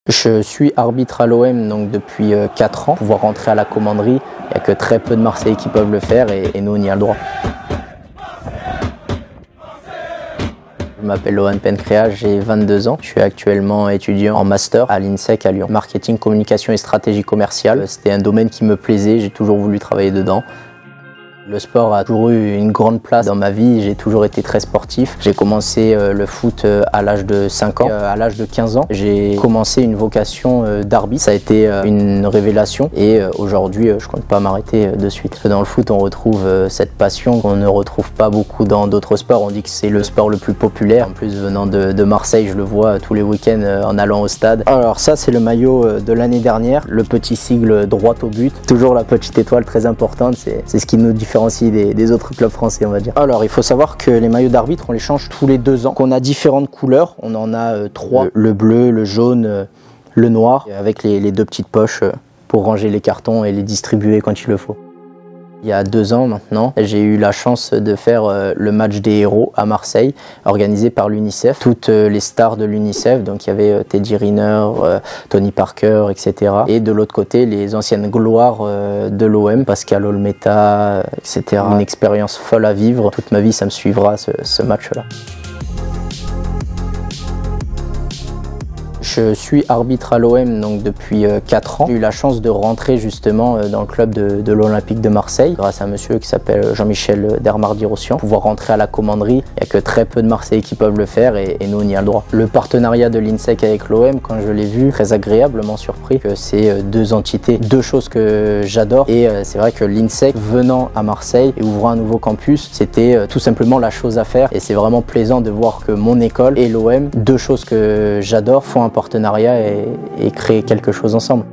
Je suis arbitre à l'OM donc depuis 4 ans. Pouvoir rentrer à la commanderie, il n'y a que très peu de Marseillais qui peuvent le faire et nous on y a le droit. Je m'appelle Lohan Pencrea, j'ai 22 ans. Je suis actuellement étudiant en master à l'INSEC à Lyon. Marketing, communication et stratégie commerciale. C'était un domaine qui me plaisait, j'ai toujours voulu travailler dedans. Le sport a toujours eu une grande place dans ma vie, j'ai toujours été très sportif. J'ai commencé le foot à l'âge de 5 ans. À l'âge de 15 ans, j'ai commencé une vocation d'arbitre. Ça a été une révélation et aujourd'hui, je compte pas m'arrêter de suite. Dans le foot, on retrouve cette passion qu'on ne retrouve pas beaucoup dans d'autres sports. On dit que c'est le sport le plus populaire. En plus, venant de Marseille, je le vois tous les week-ends en allant au stade. Alors ça, c'est le maillot de l'année dernière. Le petit sigle droit au but. Toujours la petite étoile très importante. C'est ce qui nous différencie des autres clubs français, on va dire. Alors, il faut savoir que les maillots d'arbitre, on les change tous les 2 ans. On a différentes couleurs. On en a 3. Le bleu, le jaune, le noir. Avec les 2 petites poches pour ranger les cartons et les distribuer quand il le faut. Il y a 2 ans maintenant, j'ai eu la chance de faire le match des héros à Marseille, organisé par l'UNICEF. Toutes les stars de l'UNICEF, donc il y avait Teddy Riner, Tony Parker, etc. Et de l'autre côté, les anciennes gloires de l'OM, Pascal Olmeta, etc. Une expérience folle à vivre. Toute ma vie, ça me suivra ce match-là. Je suis arbitre à l'OM donc depuis 4 ans. J'ai eu la chance de rentrer justement dans le club de l'Olympique de Marseille grâce à un monsieur qui s'appelle Jean-Michel Dermardi-Rossian. Pouvoir rentrer à la commanderie, il n'y a que très peu de Marseillais qui peuvent le faire et nous on y a le droit. Le partenariat de l'INSEC avec l'OM, quand je l'ai vu, très agréablement surpris que c'est 2 entités, 2 choses que j'adore et c'est vrai que l'INSEC venant à Marseille et ouvrant un nouveau campus, c'était tout simplement la chose à faire et c'est vraiment plaisant de voir que mon école et l'OM, 2 choses que j'adore, font un partenariat et créer quelque chose ensemble.